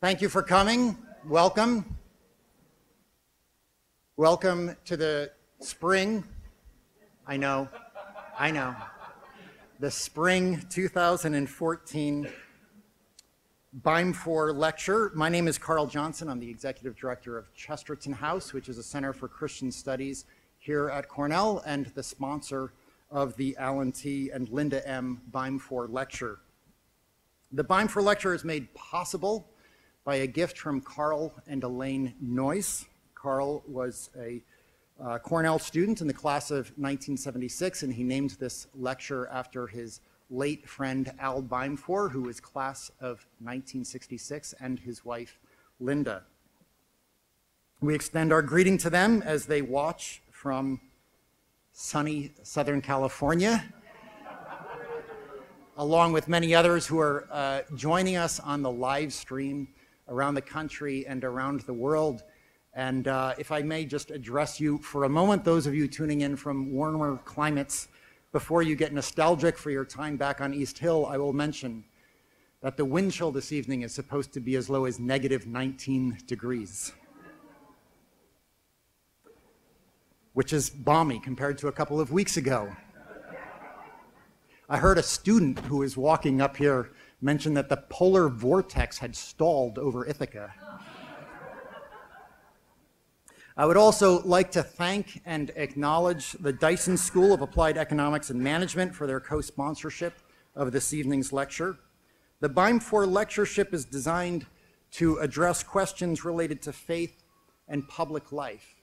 Thank you for coming. Welcome. Welcome to the spring. I know. The spring 2014 Beimfohr lecture. My name is Carl Johnson. I'm the executive director of Chesterton House, which is a center for Christian studies here at Cornell and the sponsor of the Alan T. and Linda M. Beimfohr lecture. The Beimfohr lecture is made possible by a gift from Carl and Elaine Noyce. Carl was a Cornell student in the class of 1976, and he named this lecture after his late friend Al Beimfohr, who was class of 1966, and his wife Linda. We extend our greeting to them as they watch from sunny Southern California, along with many others who are joining us on the live stream around the country and around the world. And if I may just address you for a moment, those of you tuning in from warmer climates, before you get nostalgic for your time back on East Hill, I will mention that the wind chill this evening is supposed to be as low as negative 19 degrees, which is balmy compared to a couple of weeks ago. I heard a student who was walking up here mention that the polar vortex had stalled over Ithaca. I would also like to thank and acknowledge the Dyson School of Applied Economics and Management for their co-sponsorship of this evening's lecture. The Beimfohr lectureship is designed to address questions related to faith and public life.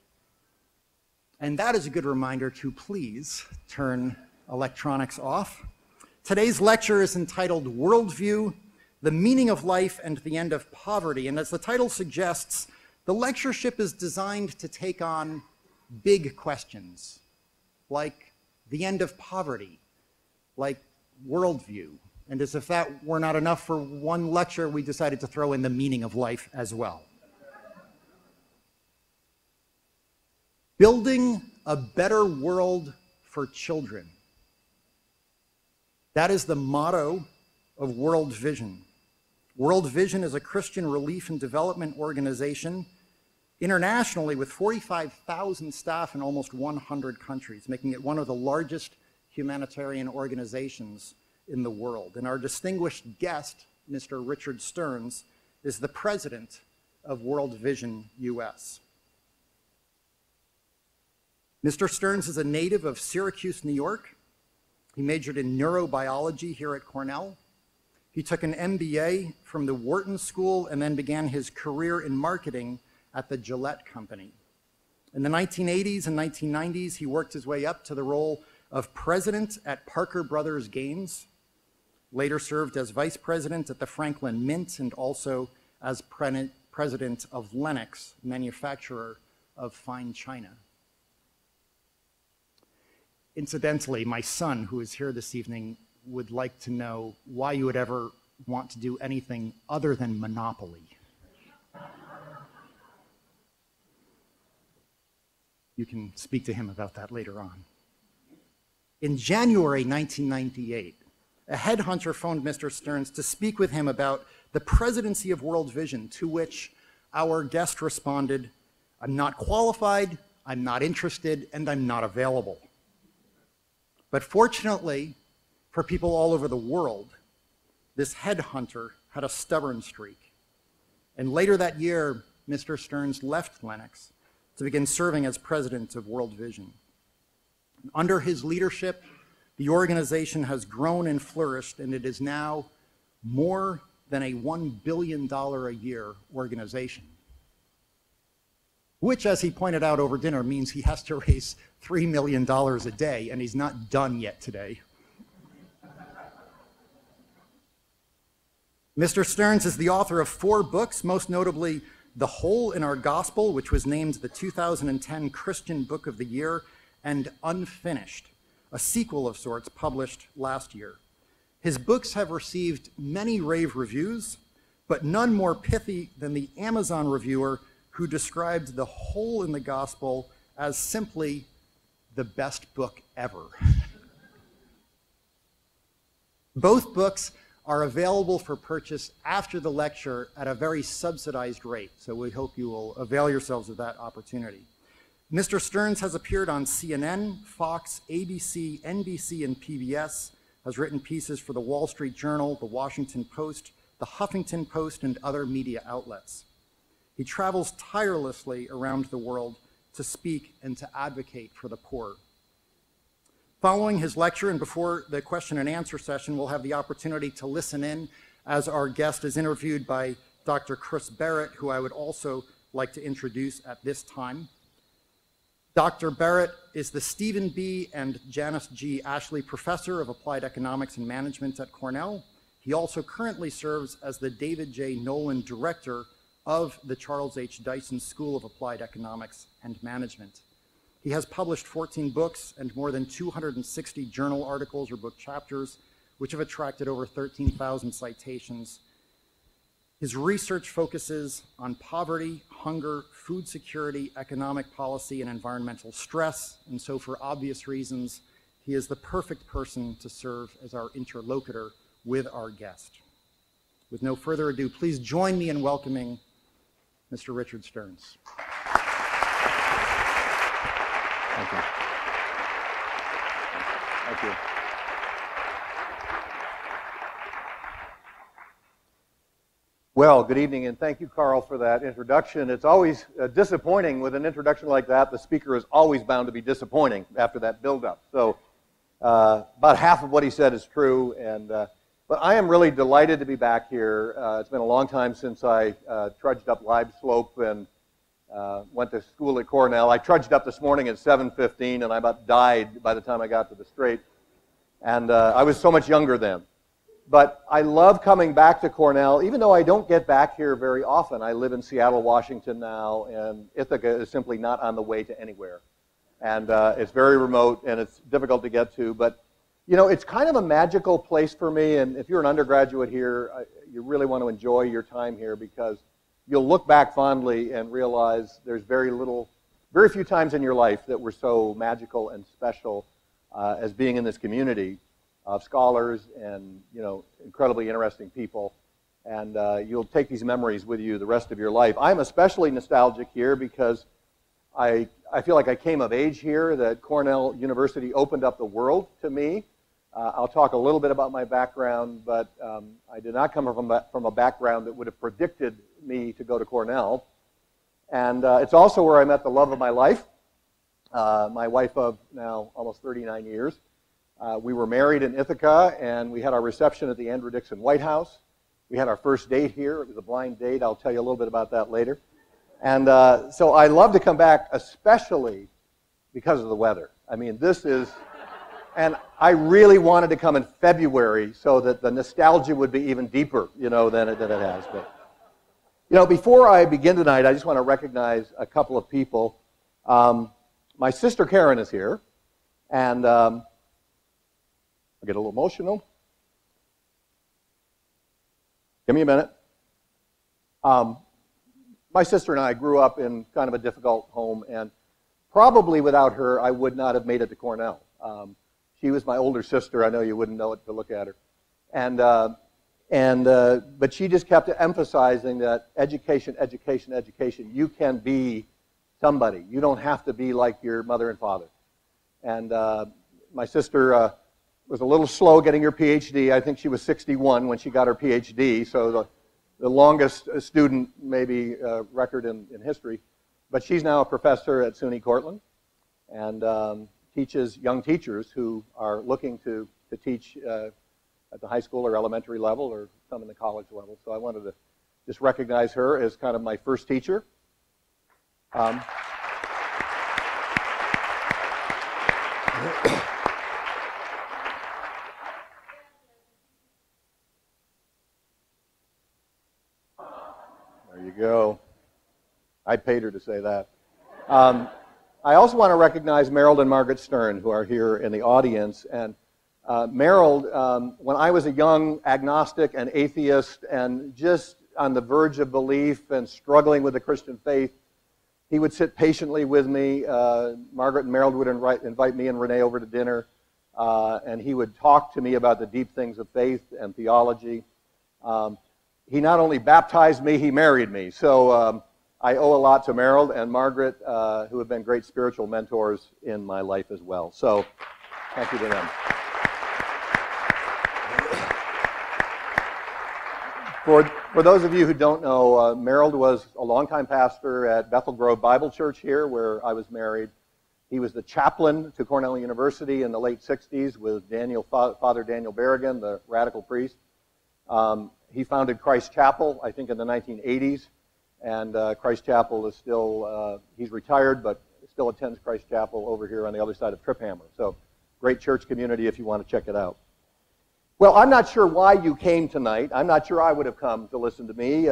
And that is a good reminder to please turn electronics off. Today's lecture is entitled Worldview, the Meaning of Life and the End of Poverty. And as the title suggests, the lectureship is designed to take on big questions, like the end of poverty, like worldview. And as if that were not enough for one lecture, we decided to throw in the meaning of life as well. Building a better world for children. That is the motto of World Vision. World Vision is a Christian relief and development organization internationally with 45,000 staff in almost 100 countries, making it one of the largest humanitarian organizations in the world. And our distinguished guest, Mr. Richard Stearns, is the president of World Vision US. Mr. Stearns is a native of Syracuse, New York. He majored in neurobiology here at Cornell. He took an MBA from the Wharton School and then began his career in marketing at the Gillette Company. In the 1980s and 1990s, he worked his way up to the role of president at Parker Brothers Games, later served as vice president at the Franklin Mint, and also as president of Lenox, manufacturer of fine china. Incidentally, my son, who is here this evening, would like to know why you would ever want to do anything other than Monopoly. You can speak to him about that later on. In January 1998, a headhunter phoned Mr. Stearns to speak with him about the presidency of World Vision, to which our guest responded, "I'm not qualified, I'm not interested, and I'm not available." But fortunately, for people all over the world, this headhunter had a stubborn streak. And later that year, Mr. Stearns left Lenox to begin serving as president of World Vision. Under his leadership, the organization has grown and flourished, and it is now more than a $1 billion a year organization, which, as he pointed out over dinner, means he has to raise $3 million a day, and he's not done yet today. Mr. Stearns is the author of 4 books, most notably The Hole in Our Gospel, which was named the 2010 Christian Book of the Year, and Unfinished, a sequel of sorts published last year. His books have received many rave reviews, but none more pithy than the Amazon reviewer who described The Hole in the Gospel as simply the best book ever. Both books are available for purchase after the lecture at a very subsidized rate. So we hope you will avail yourselves of that opportunity. Mr. Stearns has appeared on CNN, Fox, ABC, NBC, and PBS, has written pieces for the Wall Street Journal, the Washington Post, the Huffington Post, and other media outlets. He travels tirelessly around the world to speak and to advocate for the poor. Following his lecture and before the question and answer session, we'll have the opportunity to listen in as our guest is interviewed by Dr. Chris Barrett, who I would also like to introduce at this time. Dr. Barrett is the Stephen B. and Janice G. Ashley Professor of Applied Economics and Management at Cornell. He also currently serves as the David J. Nolan Director of the Charles H. Dyson School of Applied Economics and Management. He has published 14 books and more than 260 journal articles or book chapters, which have attracted over 13,000 citations. His research focuses on poverty, hunger, food security, economic policy, and environmental stress, and so for obvious reasons, he is the perfect person to serve as our interlocutor with our guest. With no further ado, please join me in welcoming Mr. Richard Stearns. Thank you. Thank you. Well, good evening, and thank you, Carl, for that introduction. It's always disappointing with an introduction like that. The speaker is always bound to be disappointing after that build-up. So about half of what he said is true, but I am really delighted to be back here. It's been a long time since I trudged up Live Slope and went to school at Cornell. I trudged up this morning at 7:15, and I about died by the time I got to the straight. And I was so much younger then. But I love coming back to Cornell, even though I don't get back here very often. I live in Seattle, Washington now, and Ithaca is simply not on the way to anywhere. And it's very remote, and it's difficult to get to. But, you know, it's kind of a magical place for me, and if you're an undergraduate here, you really want to enjoy your time here because you'll look back fondly and realize there's very few times in your life that were so magical and special as being in this community of scholars and, you know, incredibly interesting people. And you'll take these memories with you the rest of your life. I'm especially nostalgic here because I feel like I came of age here, that Cornell University opened up the world to me. I'll talk a little bit about my background, but I did not come from a background that would have predicted me to go to Cornell. And it's also where I met the love of my life, my wife of now almost 39 years. We were married in Ithaca, and we had our reception at the Andrew Dickson White House. We had our first date here. It was a blind date. I'll tell you a little bit about that later. And so I love to come back, especially because of the weather. I mean, and I really wanted to come in February so that the nostalgia would be even deeper, you know, than it has been. You know, before I begin tonight, I just want to recognize a couple of people. My sister Karen is here, and I get a little emotional. Give me a minute. My sister and I grew up in kind of a difficult home, and probably without her, I would not have made it to Cornell. She was my older sister. I know you wouldn't know it to look at her. But she just kept emphasizing that education, education, education. You can be somebody. You don't have to be like your mother and father. And my sister was a little slow getting her PhD. I think she was 61 when she got her PhD, so the longest student maybe record in history. But she's now a professor at SUNY Cortland and teaches young teachers who are looking to teach at the high school or elementary level or some in the college level. So I wanted to just recognize her as kind of my first teacher. There you go. I paid her to say that. I also want to recognize Meryl and Margaret Stern, who are here in the audience. And Meryl, when I was a young agnostic and atheist and just on the verge of belief and struggling with the Christian faith, he would sit patiently with me. Margaret and Meryl would invite me and Renee over to dinner. and he would talk to me about the deep things of faith and theology. He not only baptized me, he married me. So I owe a lot to Merrill and Margaret, who have been great spiritual mentors in my life as well. So thank you to them. For those of you who don't know, Merrill was a longtime pastor at Bethel Grove Bible Church here, where I was married. He was the chaplain to Cornell University in the late 60s with Father Daniel Berrigan, the radical priest. He founded Christ Chapel, I think, in the 1980s. And Christ Chapel is still, he's retired, but still attends Christ Chapel over here on the other side of Trip Hammer. So great church community if you want to check it out. Well, I'm not sure why you came tonight. I'm not sure I would have come to listen to me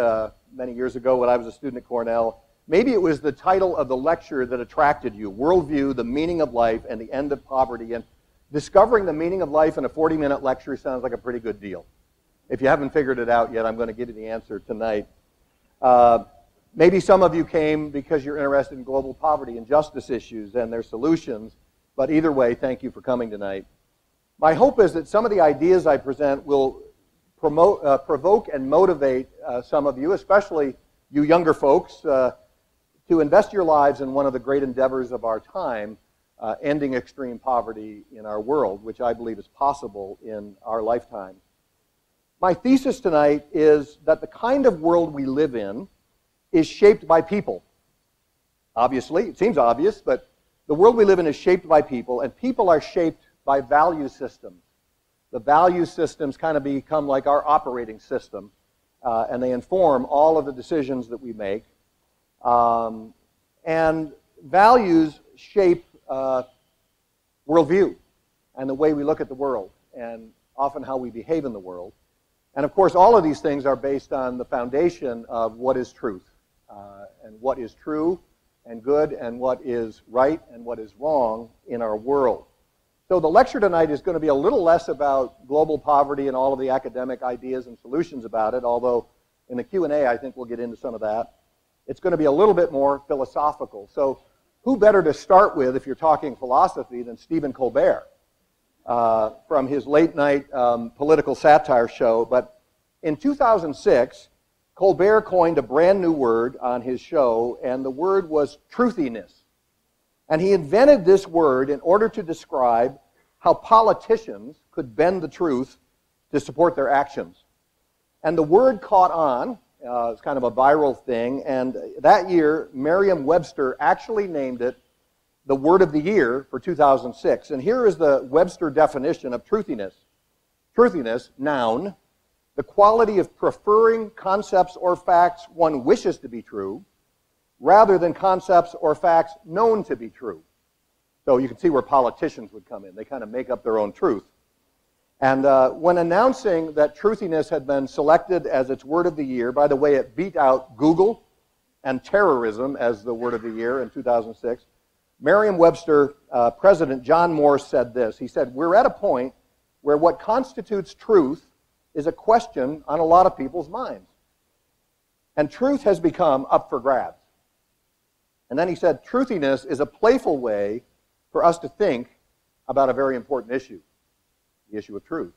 many years ago when I was a student at Cornell. Maybe it was the title of the lecture that attracted you, Worldview, the Meaning of Life, and the End of Poverty. And discovering the meaning of life in a 40-minute lecture sounds like a pretty good deal. If you haven't figured it out yet, I'm going to give you the answer tonight. Maybe some of you came because you're interested in global poverty and justice issues and their solutions. But either way, thank you for coming tonight. My hope is that some of the ideas I present will provoke and motivate some of you, especially you younger folks, to invest your lives in one of the great endeavors of our time, ending extreme poverty in our world, which I believe is possible in our lifetime. My thesis tonight is that the kind of world we live in is shaped by people. Obviously, it seems obvious, but the world we live in is shaped by people, and people are shaped by value systems. The value systems kind of become like our operating system, and they inform all of the decisions that we make. And values shape worldview and the way we look at the world, and often how we behave in the world. And of course, all of these things are based on the foundation of what is truth, and what is true and good, and what is right and what is wrong in our world. So the lecture tonight is going to be a little less about global poverty and all of the academic ideas and solutions about it, although in the Q&A I think we'll get into some of that. It's going to be a little bit more philosophical. So who better to start with, if you're talking philosophy, than Stephen Colbert from his late-night political satire show. But in 2006, Colbert coined a brand new word on his show, and the word was truthiness. And he invented this word in order to describe how politicians could bend the truth to support their actions. And the word caught on. It's kind of a viral thing. And that year, Merriam-Webster actually named it the word of the year for 2006. And here is the Webster definition of truthiness. Truthiness, noun, the quality of preferring concepts or facts one wishes to be true, rather than concepts or facts known to be true. So you can see where politicians would come in. They kind of make up their own truth. And when announcing that truthiness had been selected as its word of the year, by the way, it beat out Google and terrorism as the word of the year in 2006, Merriam-Webster President John Morse said this. He said, "We're at a point where what constitutes truth is a question on a lot of people's minds. And truth has become up for grabs." And then he said, "Truthiness is a playful way for us to think about a very important issue, the issue of truth."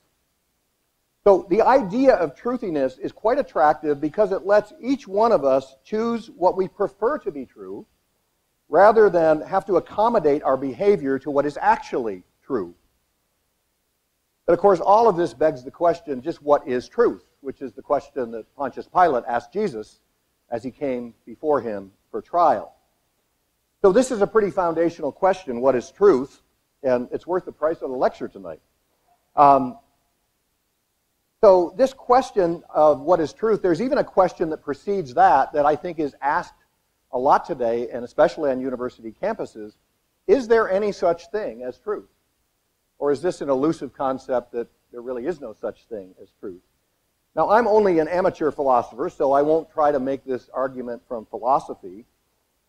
So the idea of truthiness is quite attractive because it lets each one of us choose what we prefer to be true, rather than have to accommodate our behavior to what is actually true. But of course, all of this begs the question, just what is truth? Which is the question that Pontius Pilate asked Jesus as he came before him for trial. So this is a pretty foundational question, what is truth? And it's worth the price of the lecture tonight. So this question of what is truth, there's even a question that precedes that I think is asked a lot today, and especially on university campuses. Is there any such thing as truth? Or is this an elusive concept that there really is no such thing as truth? Now, I'm only an amateur philosopher, so I won't try to make this argument from philosophy.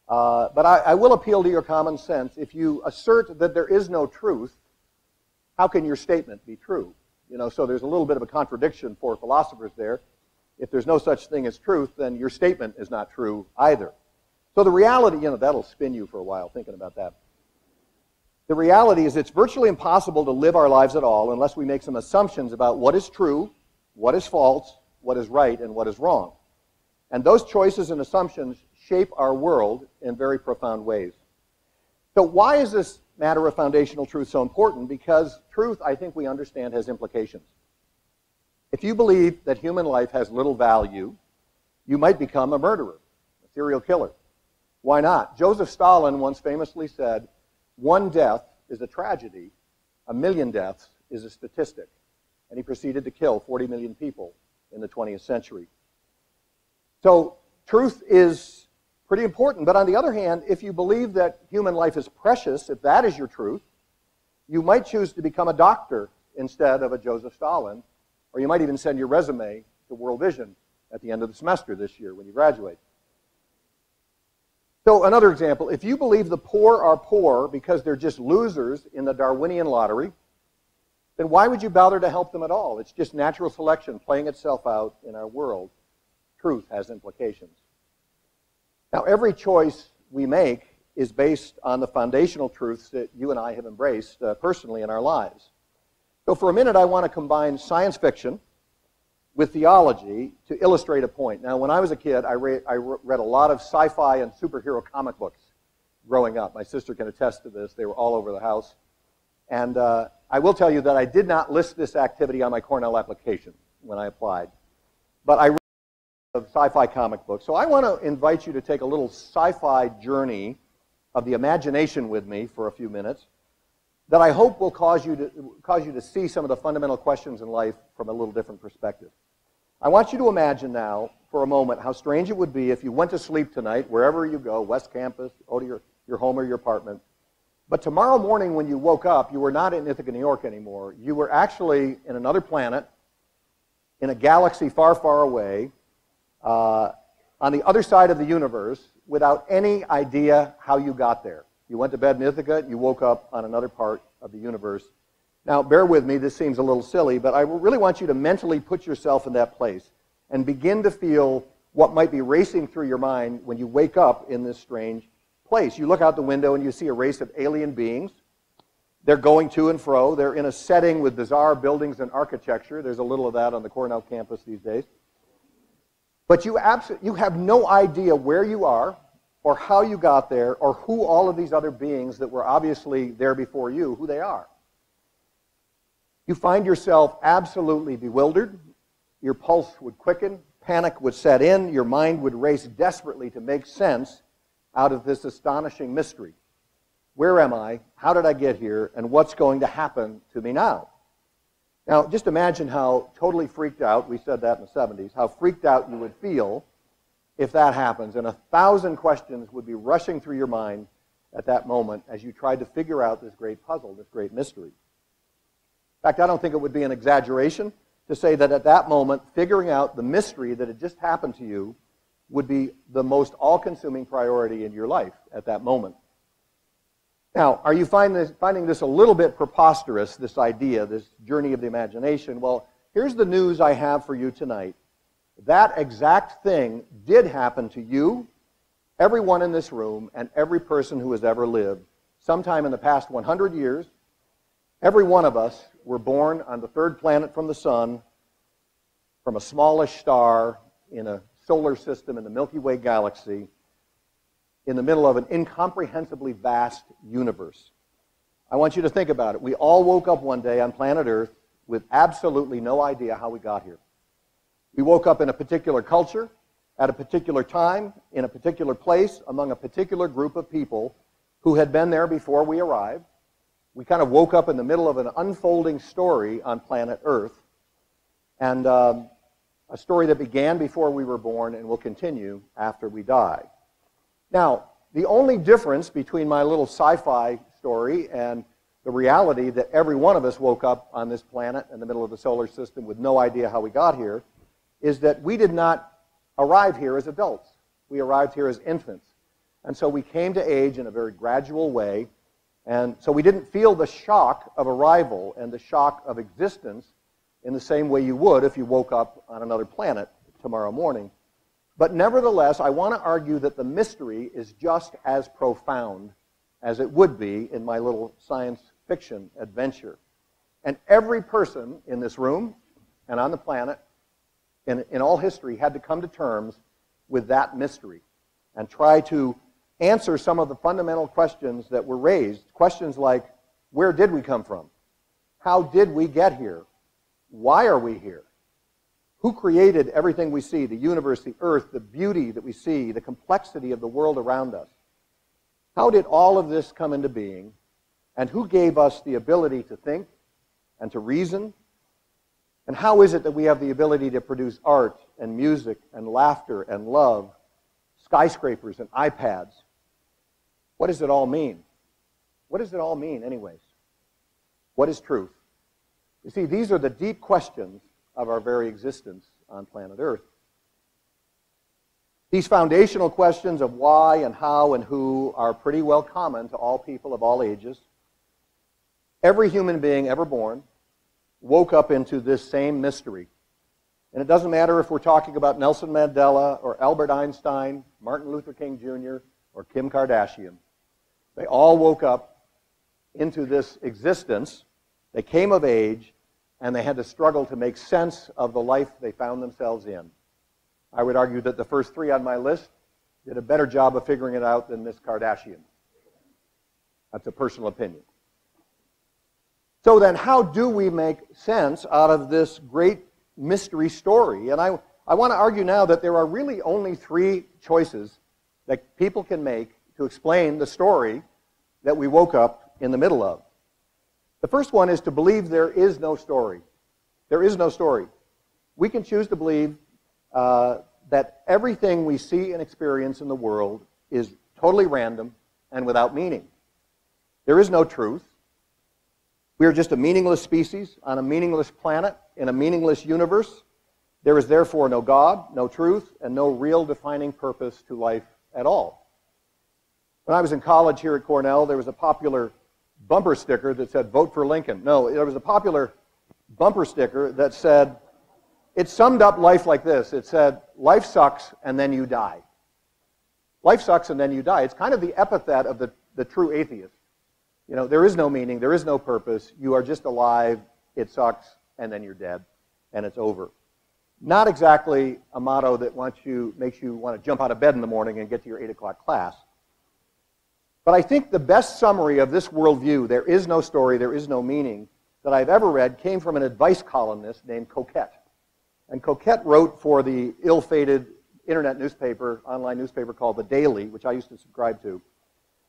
But I will appeal to your common sense. If you assert that there is no truth, how can your statement be true? So there's a little bit of a contradiction for philosophers there. If there's no such thing as truth, then your statement is not true either. So the reality, that'll spin you for a while thinking about that. The reality is it's virtually impossible to live our lives at all unless we make some assumptions about what is true, what is false, what is right, and what is wrong. And those choices and assumptions shape our world in very profound ways. So why is this matter of foundational truth so important? Because truth, I think we understand, has implications. If you believe that human life has little value, you might become a murderer, a serial killer. Why not? Joseph Stalin once famously said, "One death is a tragedy, a million deaths is a statistic." And he proceeded to kill 40 million people in the 20th century. So truth is pretty important. But on the other hand, if you believe that human life is precious, if that is your truth, you might choose to become a doctor instead of a Joseph Stalin, or you might even send your resume to World Vision at the end of the semester this year when you graduate. So another example, if you believe the poor are poor because they're just losers in the Darwinian lottery, then why would you bother to help them at all? It's just natural selection playing itself out in our world. Truth has implications. Now, every choice we make is based on the foundational truths that you and I have embraced personally in our lives. So for a minute, I want to combine science fiction with theology to illustrate a point. Now, when I was a kid, I read a lot of sci-fi and superhero comic books growing up. My sister can attest to this. They were all over the house. And I will tell you that I did not list this activity on my Cornell application when I applied. But I read sci-fi comic books. So I want to invite you to take a little sci-fi journey of the imagination with me for a few minutes that I hope will cause you to see some of the fundamental questions in life from a little different perspective. I want you to imagine now, for a moment, how strange it would be if you went to sleep tonight, wherever you go, West Campus, or to your home or your apartment, but tomorrow morning when you woke up, you were not in Ithaca, New York anymore. You were actually in another planet, in a galaxy far, far away, on the other side of the universe, without any idea how you got there. You went to bed in Ithaca, you woke up on another part of the universe. Now, bear with me, this seems a little silly, but I really want you to mentally put yourself in that place and begin to feel what might be racing through your mind when you wake up in this strange place. You look out the window and you see a race of alien beings. They're going to and fro. They're in a setting with bizarre buildings and architecture. There's a little of that on the Cornell campus these days. But you have no idea where you are, or how you got there, or who all of these other beings that were obviously there before you, who they are. You find yourself absolutely bewildered. Your pulse would quicken, panic would set in, your mind would race desperately to make sense out of this astonishing mystery. Where am I? How did I get here? And what's going to happen to me now? Now, just imagine how totally freaked out, we said that in the 70s, how freaked out you would feel if that happens, and 1,000 questions would be rushing through your mind at that moment as you tried to figure out this great puzzle, this great mystery. In fact, I don't think it would be an exaggeration to say that at that moment, figuring out the mystery that had just happened to you would be the most all-consuming priority in your life at that moment. Now, are you finding this a little bit preposterous, this idea, this journey of the imagination? Well, here's the news I have for you tonight. That exact thing did happen to you, everyone in this room, and every person who has ever lived. Sometime in the past 100 years, every one of us were born on the third planet from the sun, from a smallish star in a solar system in the Milky Way galaxy, in the middle of an incomprehensibly vast universe. I want you to think about it. We all woke up one day on planet Earth with absolutely no idea how we got here. We woke up in a particular culture, at a particular time, in a particular place, among a particular group of people who had been there before we arrived. We kind of woke up in the middle of an unfolding story on planet Earth, and a story that began before we were born and will continue after we die. Now, the only difference between my little sci-fi story and the reality that every one of us woke up on this planet in the middle of the solar system with no idea how we got here is that we did not arrive here as adults. We arrived here as infants. And so we came to age in a very gradual way. And so we didn't feel the shock of arrival and the shock of existence in the same way you would if you woke up on another planet tomorrow morning. But nevertheless, I want to argue that the mystery is just as profound as it would be in my little science fiction adventure. And every person in this room and on the planet in all history had to come to terms with that mystery and try to answer some of the fundamental questions that were raised. Questions like, where did we come from? How did we get here? Why are we here? Who created everything we see, the universe, the earth, the beauty that we see, the complexity of the world around us? How did all of this come into being? And who gave us the ability to think and to reason? And how is it that we have the ability to produce art and music and laughter and love, skyscrapers and iPads? What does it all mean? What does it all mean, anyways? What is truth? You see, these are the deep questions of our very existence on planet Earth. These foundational questions of why and how and who are pretty well common to all people of all ages. Every human being ever born woke up into this same mystery. And it doesn't matter if we're talking about Nelson Mandela or Albert Einstein, Martin Luther King Jr., or Kim Kardashian. They all woke up into this existence. They came of age, and they had to struggle to make sense of the life they found themselves in. I would argue that the first three on my list did a better job of figuring it out than Miss Kardashian. That's a personal opinion. So then, how do we make sense out of this great mystery story? And I want to argue now that there are really only three choices that people can make to explain the story that we woke up in the middle of. The first one is to believe there is no story. There is no story. We can choose to believe that everything we see and experience in the world is totally random and without meaning. There is no truth. We are just a meaningless species on a meaningless planet in a meaningless universe. There is therefore no God, no truth, and no real defining purpose to life at all. When I was in college here at Cornell, there was a popular bumper sticker that said, "Vote for Lincoln." No, there was a popular bumper sticker that said, it summed up life like this. It said, life sucks and then you die. Life sucks and then you die. It's kind of the epithet of the true atheist. You know, there is no meaning, there is no purpose, you are just alive, it sucks, and then you're dead, and it's over. Not exactly a motto that makes you want to jump out of bed in the morning and get to your 8 o'clock class. But I think the best summary of this worldview, there is no story, there is no meaning, that I've ever read came from an advice columnist named Coquette. And Coquette wrote for the ill-fated internet newspaper, online newspaper called The Daily, which I used to subscribe to.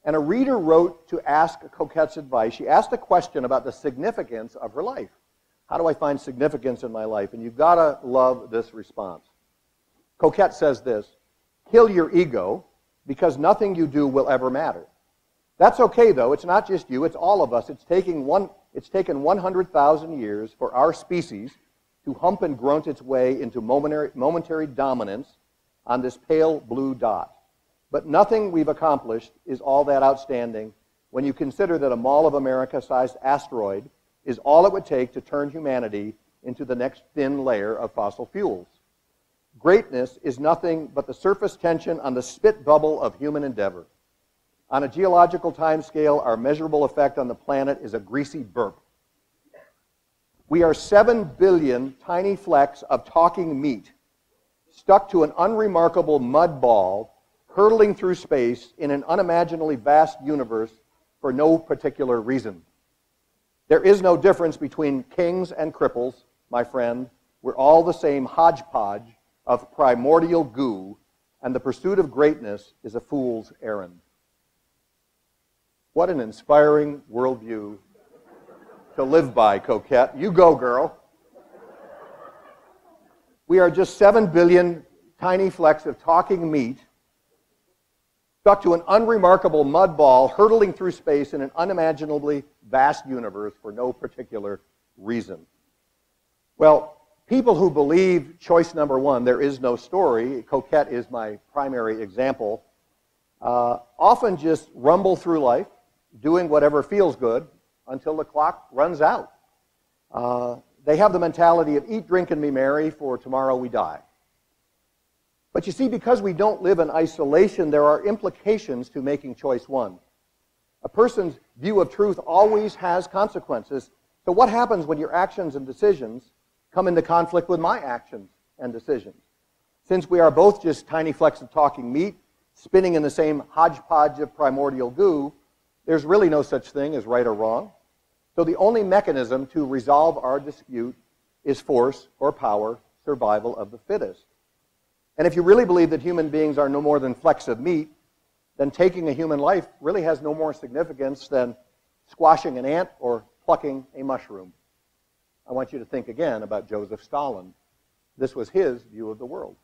And a reader wrote to ask Coquette's advice. She asked a question about the significance of her life. How do I find significance in my life? And you've got to love this response. Coquette says this: kill your ego, because nothing you do will ever matter. That's okay, though. It's not just you. It's all of us. It's taken 100,000 years for our species to hump and grunt its way into momentary dominance on this pale blue dot. But nothing we've accomplished is all that outstanding when you consider that a Mall of America-sized asteroid is all it would take to turn humanity into the next thin layer of fossil fuels. Greatness is nothing but the surface tension on the spit bubble of human endeavor. On a geological timescale, our measurable effect on the planet is a greasy burp. We are 7 billion tiny flecks of talking meat stuck to an unremarkable mud ball hurtling through space in an unimaginably vast universe for no particular reason. There is no difference between kings and cripples, my friend. We're all the same hodgepodge of primordial goo, and the pursuit of greatness is a fool's errand. What an inspiring worldview to live by, Coquette. You go, girl. We are just 7 billion tiny flecks of talking meat stuck to an unremarkable mud ball hurtling through space in an unimaginably vast universe for no particular reason. Well, people who believe choice number one, there is no story, Coquette is my primary example, often just rumble through life, doing whatever feels good until the clock runs out. They have the mentality of eat, drink, and be merry, for tomorrow we die. But you see, because we don't live in isolation, there are implications to making choice one. A person's view of truth always has consequences. So what happens when your actions and decisions come into conflict with my actions and decisions? Since we are both just tiny flecks of talking meat, spinning in the same hodgepodge of primordial goo, there's really no such thing as right or wrong. So the only mechanism to resolve our dispute is force or power, survival of the fittest. And if you really believe that human beings are no more than flecks of meat, then taking a human life really has no more significance than squashing an ant or plucking a mushroom. I want you to think again about Joseph Stalin. This was his view of the world.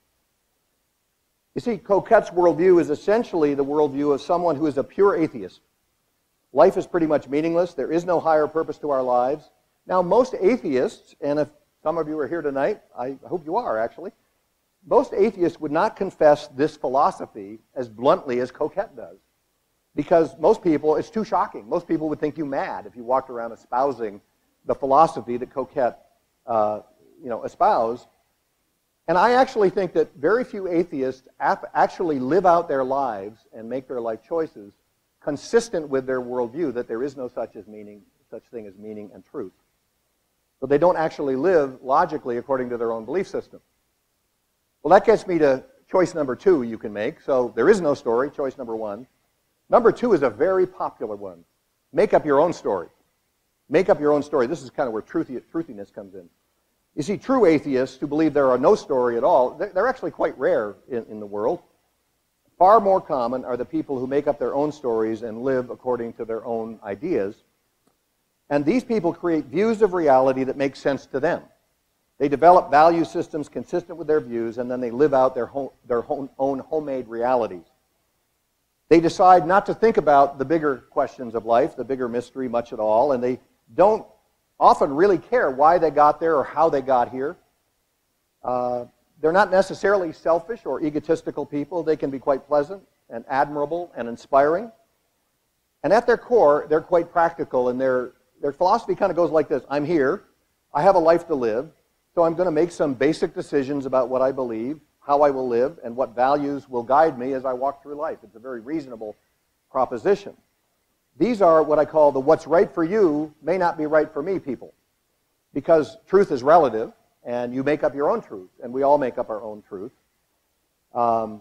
You see, Coquette's worldview is essentially the worldview of someone who is a pure atheist. Life is pretty much meaningless. There is no higher purpose to our lives. Now, most atheists, and if some of you are here tonight, I hope you are actually, most atheists would not confess this philosophy as bluntly as Coquette does. Because most people, it's too shocking. Most people would think you mad if you walked around espousing the philosophy that Coquette espoused. And I actually think that very few atheists actually live out their lives and make their life choices consistent with their worldview, that there is no such thing as meaning and truth. So they don't actually live logically according to their own belief system. Well, that gets me to choice number 2 you can make. So there is no story, choice number 1. Number 2 is a very popular one. Make up your own story. Make up your own story. This is kind of where truthiness comes in. You see, true atheists who believe there are no story at all, they're actually quite rare in the world. Far more common are the people who make up their own stories and live according to their own ideas. And these people create views of reality that make sense to them. They develop value systems consistent with their views, and then they live out their own homemade realities. They decide not to think about the bigger questions of life, the bigger mystery much at all, and they don't often really care why they got there or how they got here. They're not necessarily selfish or egotistical people. They can be quite pleasant and admirable and inspiring. And at their core, they're quite practical, and their philosophy kind of goes like this. I'm here. I have a life to live. So I'm going to make some basic decisions about what I believe, how I will live, and what values will guide me as I walk through life. It's a very reasonable proposition. These are what I call the what's right for you may not be right for me people. Because truth is relative, and you make up your own truth, and we all make up our own truth. And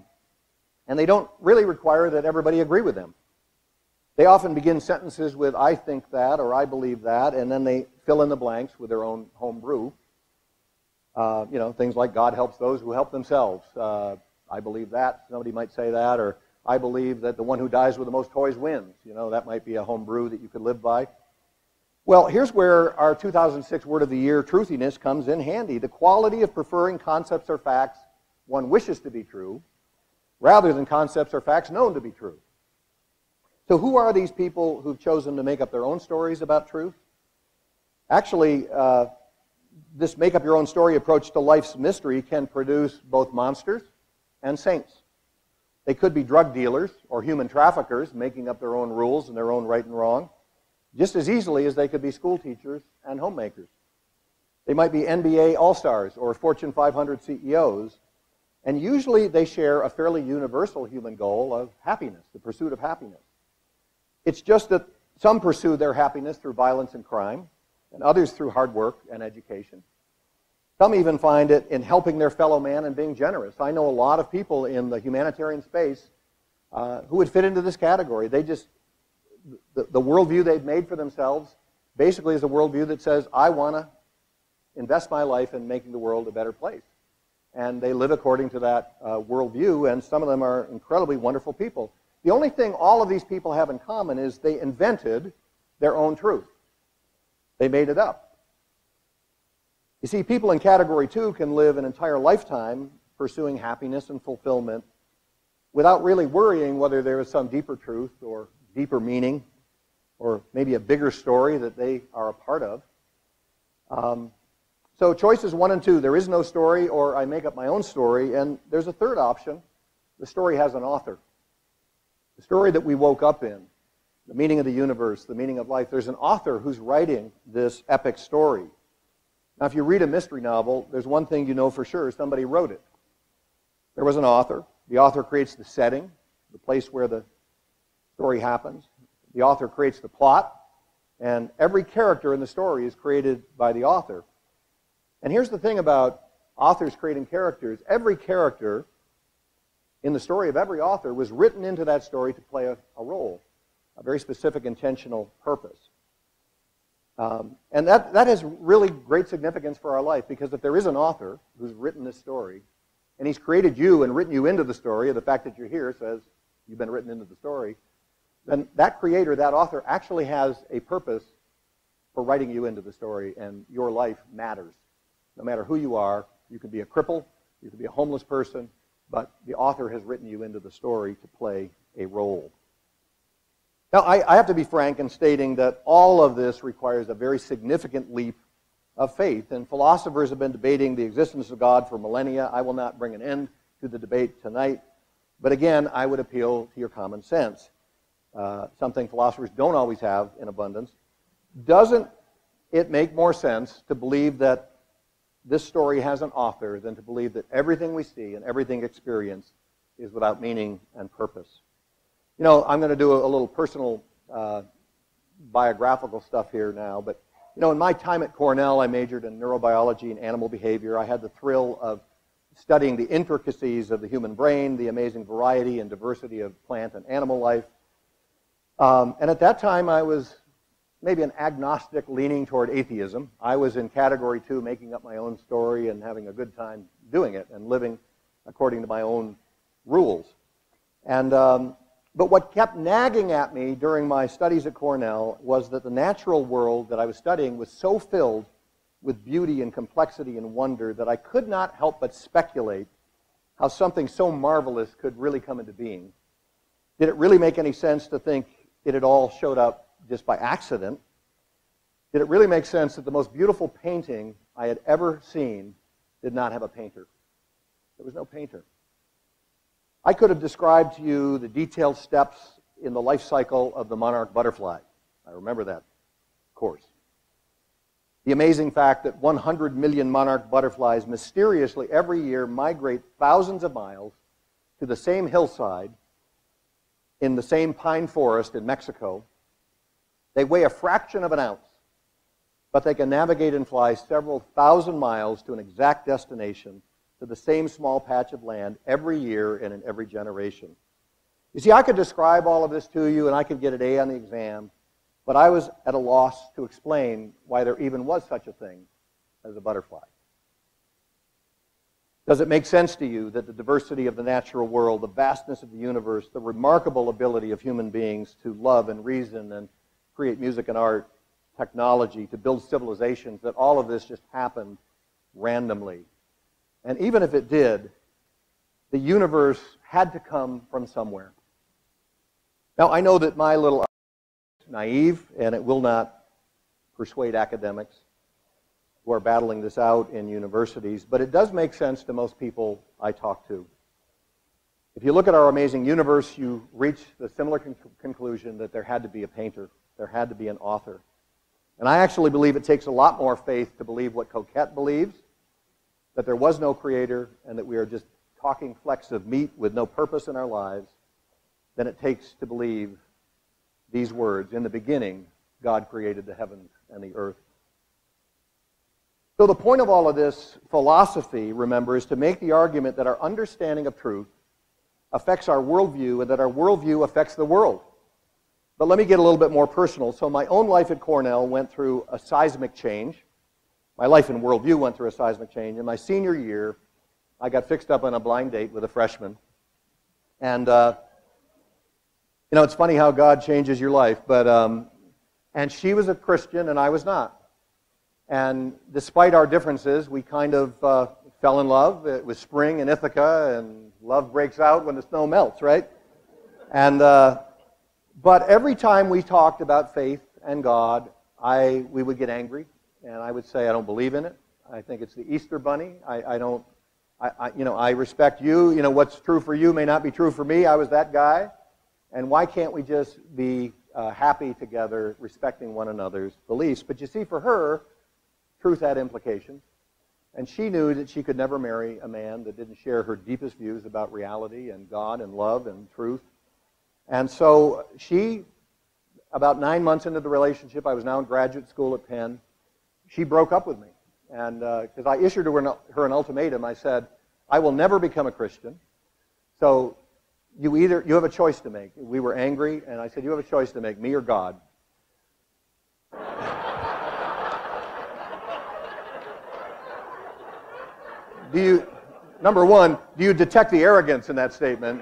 they don't really require that everybody agree with them. They often begin sentences with, I think that, or I believe that, and then they fill in the blanks with their own home brew. Things like God helps those who help themselves. I believe that. Somebody might say that. Or I believe that the one who dies with the most toys wins. That might be a home brew that you could live by. Well, here's where our 2006 Word of the Year, truthiness, comes in handy. The quality of preferring concepts or facts one wishes to be true rather than concepts or facts known to be true. So who are these people who've chosen to make up their own stories about truth? Actually, this make-up-your-own-story approach to life's mystery can produce both monsters and saints. They could be drug dealers or human traffickers making up their own rules and their own right and wrong, just as easily as they could be school teachers and homemakers. They might be NBA all-stars or Fortune 500 CEOs, and usually they share a fairly universal human goal of happiness, the pursuit of happiness. It's just that some pursue their happiness through violence and crime, and others through hard work and education. Some even find it in helping their fellow man and being generous. I know a lot of people in the humanitarian space who would fit into this category. They just, the worldview they've made for themselves basically is a worldview that says, I want to invest my life in making the world a better place. And they live according to that worldview, and some of them are incredibly wonderful people. The only thing all of these people have in common is they invented their own truth. They made it up. You see, people in category 2 can live an entire lifetime pursuing happiness and fulfillment without really worrying whether there is some deeper truth or deeper meaning or maybe a bigger story that they are a part of. So choices 1 and 2, there is no story, or I make up my own story, and there's a third option. The story has an author. The story that we woke up in, the meaning of the universe, the meaning of life. There's an author who's writing this epic story. Now, if you read a mystery novel, there's one thing you know for sure: somebody wrote it. There was an author. The author creates the setting, the place where the story happens, the author creates the plot, and every character in the story is created by the author. And here's the thing about authors creating characters. Every character in the story of every author was written into that story to play a role, a very specific intentional purpose. And that has really great significance for our life, because if there is an author who's written this story, and he's created you and written you into the story, and the fact that you're here says you've been written into the story, then that creator, that author, actually has a purpose for writing you into the story, and your life matters. No matter who you are, you can be a cripple, you can be a homeless person, but the author has written you into the story to play a role. Now, I have to be frank in stating that all of this requires a very significant leap of faith, and philosophers have been debating the existence of God for millennia. I will not bring an end to the debate tonight, but again, I would appeal to your common sense, something philosophers don't always have in abundance. Doesn't it make more sense to believe that this story has an author than to believe that everything we see and everything experience is without meaning and purpose? You know, I'm going to do a little personal biographical stuff here now, but you know, in my time at Cornell, I majored in neurobiology and animal behavior. I had the thrill of studying the intricacies of the human brain, the amazing variety and diversity of plant and animal life. And at that time, I was maybe an agnostic leaning toward atheism. I was in category 2, making up my own story and having a good time doing it and living according to my own rules. And but what kept nagging at me during my studies at Cornell was that the natural world that I was studying was so filled with beauty and complexity and wonder that I could not help but speculate how something so marvelous could really come into being. Did it really make any sense to think it had all showed up just by accident? Did it really make sense that the most beautiful painting I had ever seen did not have a painter? There was no painter. I could have described to you the detailed steps in the life cycle of the monarch butterfly. I remember that, of course. The amazing fact that 100 million monarch butterflies mysteriously every year migrate thousands of miles to the same hillside in the same pine forest in Mexico. They weigh a fraction of an ounce, but they can navigate and fly several thousand miles to an exact destination, to the same small patch of land every year and in every generation. You see, I could describe all of this to you and I could get an A on the exam, but I was at a loss to explain why there even was such a thing as a butterfly. Does it make sense to you that the diversity of the natural world, the vastness of the universe, the remarkable ability of human beings to love and reason and create music and art, technology, to build civilizations, that all of this just happened randomly? And even if it did, the universe had to come from somewhere. Now, I know that my little argument is naive, and it will not persuade academics who are battling this out in universities, but it does make sense to most people I talk to. If you look at our amazing universe, you reach the similar conclusion that there had to be a painter, there had to be an author. And I actually believe it takes a lot more faith to believe what Coquette believes, that there was no creator and that we are just talking flecks of meat with no purpose in our lives, than it takes to believe these words: in the beginning, God created the heavens and the earth. So the point of all of this philosophy, remember, is to make the argument that our understanding of truth affects our worldview and that our worldview affects the world. But let me get a little bit more personal. So my own life at Cornell went through a seismic change. My life and worldview went through a seismic change. In my senior year, I got fixed up on a blind date with a freshman. And, you know, it's funny how God changes your life. But, and she was a Christian and I was not. And despite our differences, we kind of fell in love. It was spring in Ithaca, and love breaks out when the snow melts, right? And, but every time we talked about faith and God, we would get angry. And I would say, I don't believe in it. I think it's the Easter Bunny. I respect you. You know, what's true for you may not be true for me. I was that guy. And why can't we just be happy together, respecting one another's beliefs? But you see, for her, truth had implications. And she knew that she could never marry a man that didn't share her deepest views about reality and God and love and truth. And so she about 9 months into the relationship, I was now in graduate school at Penn, she broke up with me. And because I issued her an ultimatum, I said, I will never become a Christian. So you have a choice to make. We were angry, and I said, you have a choice to make, me or God. Number one, do you detect the arrogance in that statement?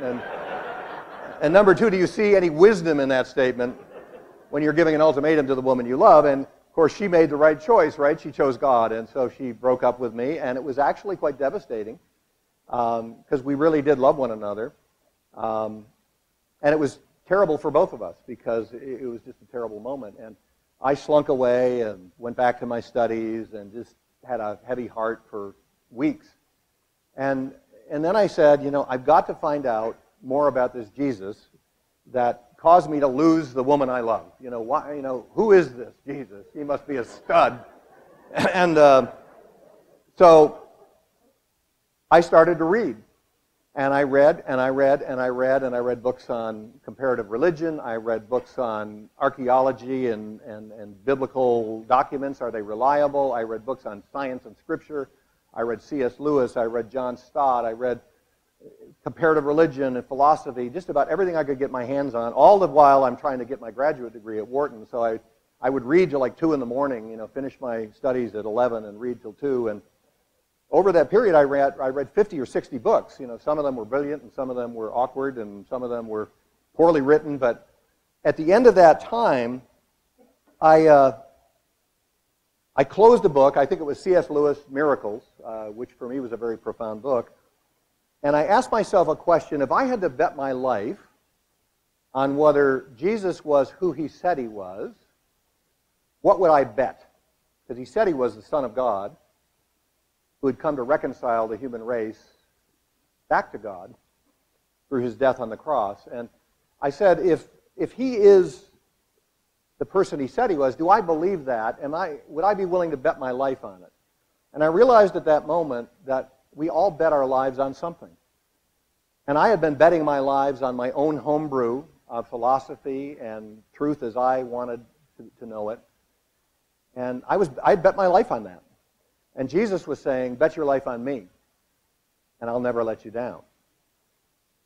And number two, do you see any wisdom in that statement when you're giving an ultimatum to the woman you love? And of course, she made the right choice, right? She chose God, and so she broke up with me, and it was actually quite devastating because we really did love one another. And it was terrible for both of us because it was just a terrible moment. And I slunk away and went back to my studies and just had a heavy heart for weeks. And then I said, I've got to find out more about this Jesus that caused me to lose the woman I love. Why? Who is this Jesus? He must be a stud. And so I started to read. And I read, and I read, and I read, and I read books on comparative religion. I read books on archaeology and biblical documents. Are they reliable? I read books on science and scripture. I read C.S. Lewis. I read John Stott. I read comparative religion and philosophy, just about everything I could get my hands on, all the while I'm trying to get my graduate degree at Wharton. So I would read till like 2 in the morning, finish my studies at 11 and read till 2. And over that period, I read 50 or 60 books. Some of them were brilliant, and some of them were awkward, and some of them were poorly written. But at the end of that time, I closed a book. I think it was C.S. Lewis' Miracles, which for me was a very profound book. And I asked myself a question: if I had to bet my life on whether Jesus was who he said he was, what would I bet? Because he said he was the Son of God, who had come to reconcile the human race back to God through his death on the cross. And I said, if he is the person he said he was, do I believe that? Would I be willing to bet my life on it? And I realized at that moment that we all bet our lives on something. And I had been betting my lives on my own homebrew of philosophy and truth as I wanted to know it. And I'd bet my life on that. And Jesus was saying, bet your life on me, and I'll never let you down.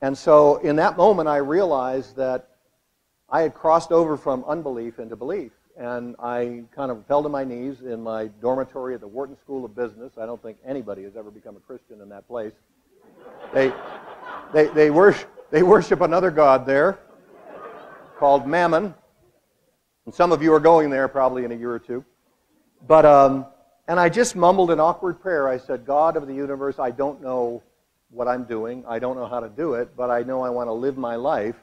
And so in that moment, I realized that I had crossed over from unbelief into belief. And I kind of fell to my knees in my dormitory at the Wharton School of Business. I don't think anybody has ever become a Christian in that place. They worship another god there called Mammon. And some of you are going there probably in a year or two. But and I just mumbled an awkward prayer. I said, God of the universe, I don't know what I'm doing. I don't know how to do it, but I know I want to live my life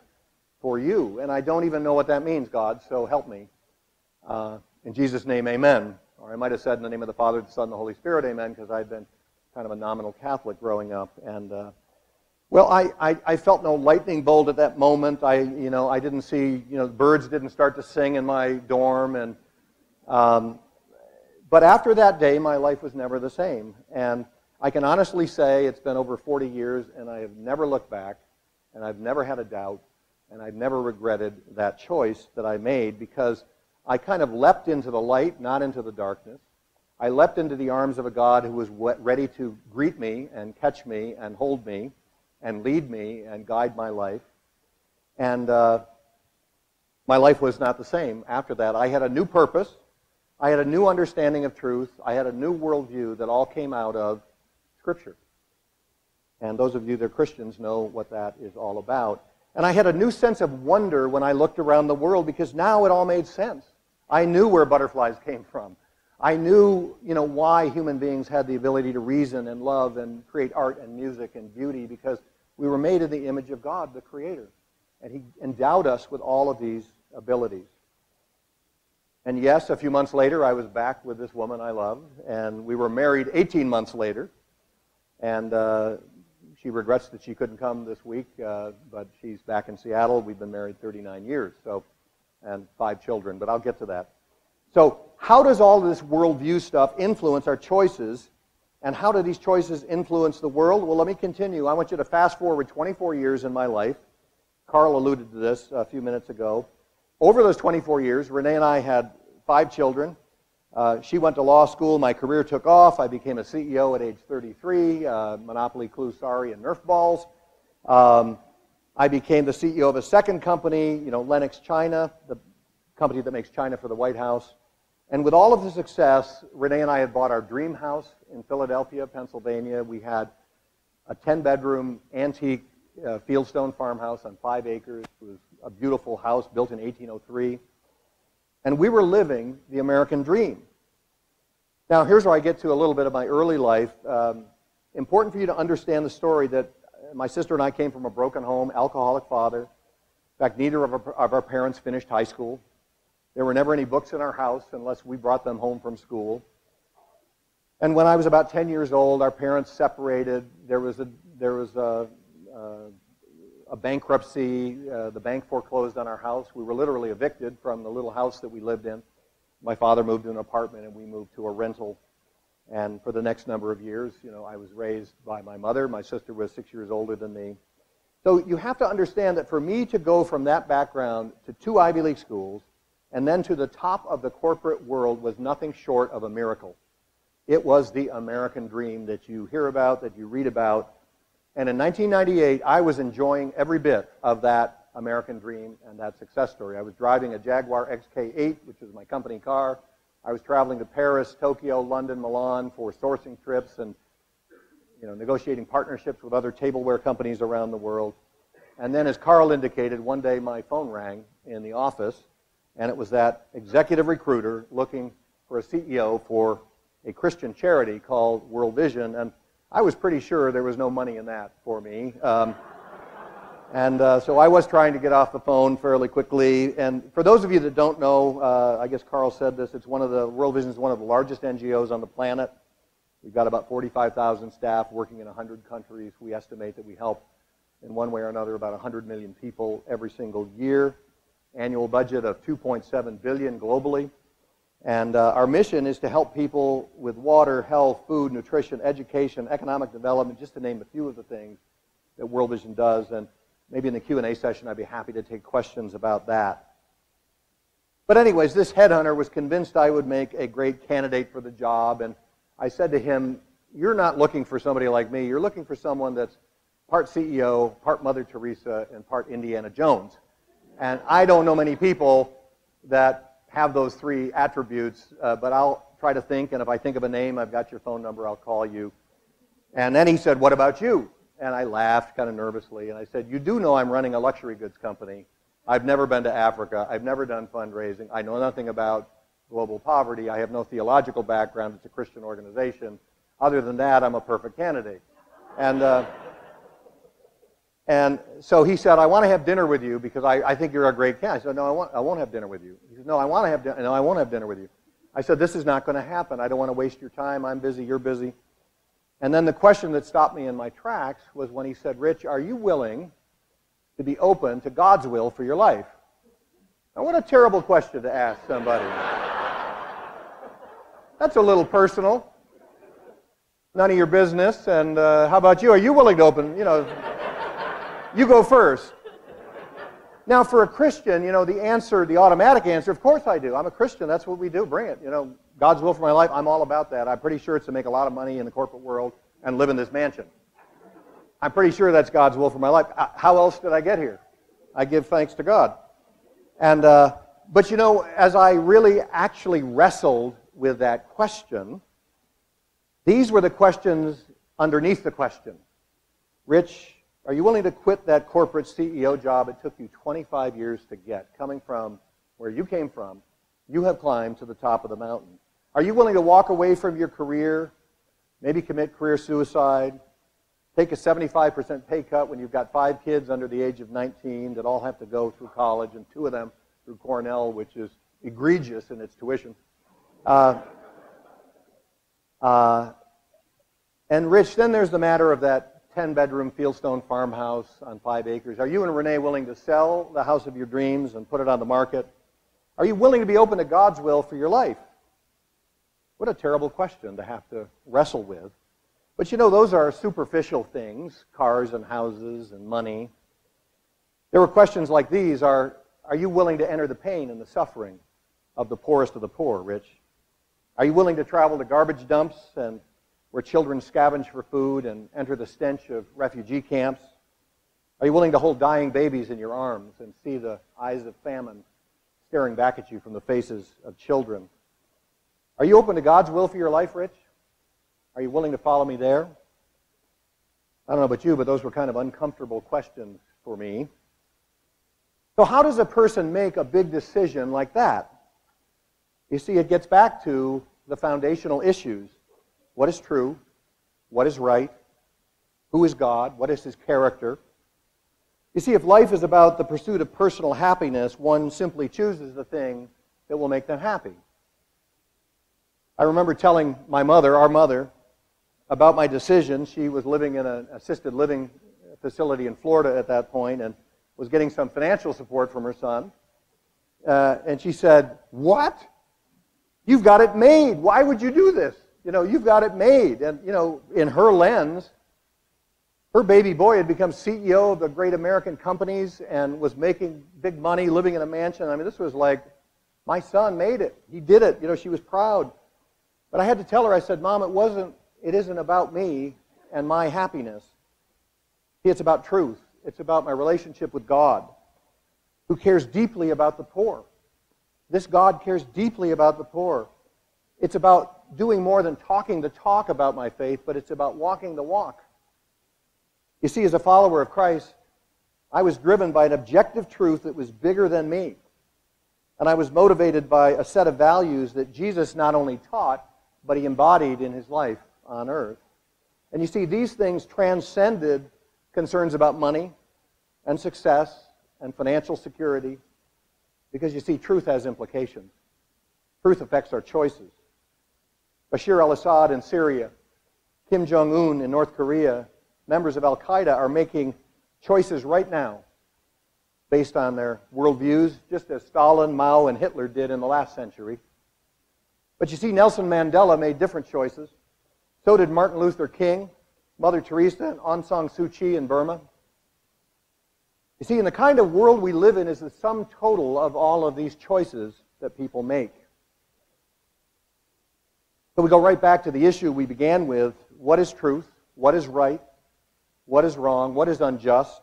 for you. And I don't even know what that means, God, so help me. In Jesus' name, amen. Or I might have said in the name of the Father, the Son, and the Holy Spirit, amen, because I'd been kind of a nominal Catholic growing up. And well, I felt no lightning bolt at that moment. I didn't see, birds didn't start to sing in my dorm. And but after that day, my life was never the same. And I can honestly say it's been over 40 years, and I have never looked back, and I've never had a doubt, and I've never regretted that choice that I made, because I kind of leapt into the light, not into the darkness. I leapt into the arms of a God who was ready to greet me and catch me and hold me and lead me and guide my life. And my life was not the same after that. I had a new purpose. I had a new understanding of truth. I had a new worldview that all came out of Scripture. And those of you that are Christians know what that is all about. And I had a new sense of wonder when I looked around the world, because now it all made sense. I knew where butterflies came from. I knew, why human beings had the ability to reason and love and create art and music and beauty, because we were made in the image of God, the Creator. And He endowed us with all of these abilities. And yes, a few months later, I was back with this woman I loved, and we were married 18 months later. And she regrets that she couldn't come this week, but she's back in Seattle. We've been married 39 years, and 5 children, but I'll get to that. So how does all this worldview stuff influence our choices, and how do these choices influence the world? Well, let me continue. I want you to fast forward 24 years in my life. Carl alluded to this a few minutes ago. over those 24 years, Renee and I had 5 children. She went to law school. My career took off. I became a CEO at age 33, Monopoly, Clue, Sorry, and Nerf balls. I became the CEO of a second company, Lennox China, the company that makes china for the White House. And with all of the success, Renee and I had bought our dream house in Philadelphia, Pennsylvania. We had a 10-bedroom antique fieldstone farmhouse on 5 acres. It was a beautiful house built in 1803. And we were living the American dream. Now, here's where I get to a little bit of my early life. Important for you to understand the story that my sister and I came from a broken home, alcoholic father. In fact, neither of our parents finished high school. There were never any books in our house unless we brought them home from school. And when I was about 10 years old, our parents separated. There was a bankruptcy. The bank foreclosed on our house. We were literally evicted from the little house that we lived in. My father moved to an apartment, and we moved to a rental. And for the next number of years, I was raised by my mother. My sister was 6 years older than me. So you have to understand that for me to go from that background to 2 Ivy League schools and then to the top of the corporate world was nothing short of a miracle. It was the American dream that you hear about, that you read about. And in 1998, I was enjoying every bit of that American dream and that success story. I was driving a Jaguar XK8, which is my company car. I was traveling to Paris, Tokyo, London, Milan for sourcing trips and negotiating partnerships with other tableware companies around the world. And then, as Carl indicated, one day my phone rang in the office, and it was that executive recruiter looking for a CEO for a Christian charity called World Vision, and I was pretty sure there was no money in that for me. So I was trying to get off the phone fairly quickly. And for those of you that don't know, I guess Carl said this, World Vision is one of the largest NGOs on the planet. We've got about 45,000 staff working in 100 countries. We estimate that we help in one way or another about 100 million people every single year. Annual budget of $2.7 billion globally. And our mission is to help people with water, health, food, nutrition, education, economic development, just to name a few of the things that World Vision does. And maybe in the Q&A session, I'd be happy to take questions about that. But anyways, this headhunter was convinced I would make a great candidate for the job. And I said to him, you're not looking for somebody like me. You're looking for someone that's part CEO, part Mother Teresa, and part Indiana Jones. And I don't know many people that have those 3 attributes, but I'll try to think, and if I think of a name, I've got your phone number, I'll call you. And then he said, what about you? And I laughed kind of nervously, and I said, you do know I'm running a luxury goods company. I've never been to Africa. I've never done fundraising. I know nothing about global poverty. I have no theological background. It's a Christian organization. Other than that, I'm a perfect candidate. And so he said, I want to have dinner with you because I think you're a great candidate. I said, no, I won't have dinner with you. He said, no, I won't have dinner with you. I said, this is not going to happen. I don't want to waste your time. I'm busy. You're busy. And then the question that stopped me in my tracks was when he said, Rich, are you willing to be open to God's will for your life? Now, what a terrible question to ask somebody. That's a little personal. None of your business. And how about you? Are you willing to open, you go first. Now, for a Christian, the automatic answer, of course I do. I'm a Christian. That's what we do. Bring it. God's will for my life, I'm all about that. I'm pretty sure it's to make a lot of money in the corporate world and live in this mansion. I'm pretty sure that's God's will for my life. How else did I get here? I give thanks to God. And but as I really actually wrestled with that question, these were the questions underneath the question. Rich, are you willing to quit that corporate CEO job it took you 25 years to get? Coming from where you came from, you have climbed to the top of the mountain. Are you willing to walk away from your career, maybe commit career suicide, take a 75% pay cut when you've got 5 kids under the age of 19 that all have to go through college, and 2 of them through Cornell, which is egregious in its tuition. And Rich, then there's the matter of that 10-bedroom fieldstone farmhouse on 5 acres. Are you and Renee willing to sell the house of your dreams and put it on the market? Are you willing to be open to God's will for your life? What a terrible question to have to wrestle with. But those are superficial things, cars and houses and money. There were questions like these. Are Are you willing to enter the pain and the suffering of the poorest of the poor, Rich? Are you willing to travel to garbage dumps and where children scavenge for food and enter the stench of refugee camps? Are you willing to hold dying babies in your arms and see the eyes of famine staring back at you from the faces of children? Are you open to God's will for your life, Rich? Are you willing to follow me there? I don't know about you, but those were kind of uncomfortable questions for me. So how does a person make a big decision like that? You see, it gets back to the foundational issues. What is true? What is right? Who is God? What is His character? You see, if life is about the pursuit of personal happiness, one simply chooses the thing that will make them happy. I remember telling my mother, our mother, about my decision. She was living in an assisted living facility in Florida at that point and was getting some financial support from her son. And she said, "What? You've got it made. Why would you do this? You know, you've got it made." And, you know, in her lens, her baby boy had become CEO of the great American companies and was making big money, living in a mansion. I mean, this was like, my son made it. He did it. You know, she was proud. But I had to tell her, I said, "Mom, it isn't about me and my happiness. See, it's about truth. It's about my relationship with God, who cares deeply about the poor. This God cares deeply about the poor. It's about doing more than talking the talk about my faith, but it's about walking the walk." You see, as a follower of Christ, I was driven by an objective truth that was bigger than me. And I was motivated by a set of values that Jesus not only taught, but He embodied in His life on earth. And you see, these things transcended concerns about money and success and financial security, because you see, truth has implications. Truth affects our choices. Bashar al-Assad in Syria, Kim Jong-un in North Korea, members of Al-Qaeda are making choices right now based on their worldviews, just as Stalin, Mao, and Hitler did in the last century. But you see, Nelson Mandela made different choices. So did Martin Luther King, Mother Teresa, and Aung San Suu Kyi in Burma. You see, in the kind of world we live in is the sum total of all of these choices that people make. So we go right back to the issue we began with. What is truth? What is right? What is wrong? What is unjust?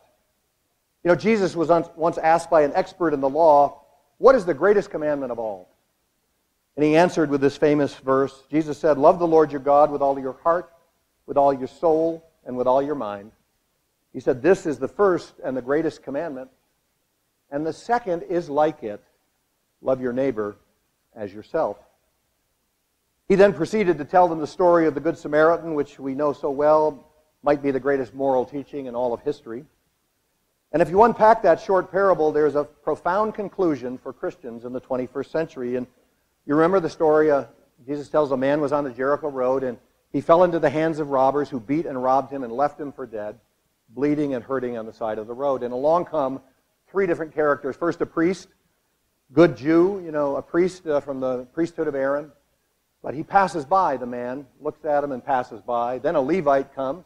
You know, Jesus was once asked by an expert in the law, "What is the greatest commandment of all?" And He answered with this famous verse. Jesus said, "Love the Lord your God with all your heart, with all your soul, and with all your mind." He said, "This is the first and the greatest commandment. And the second is like it. Love your neighbor as yourself." He then proceeded to tell them the story of the Good Samaritan, which we know so well might be the greatest moral teaching in all of history. And if you unpack that short parable, there's a profound conclusion for Christians in the 21st century. And you remember the story, Jesus tells a man was on the Jericho road, and he fell into the hands of robbers who beat and robbed him and left him for dead, bleeding and hurting on the side of the road. And along come three different characters. First, a priest, good Jew, you know, a priest from the priesthood of Aaron. But he passes by the man, looks at him and passes by. Then a Levite comes,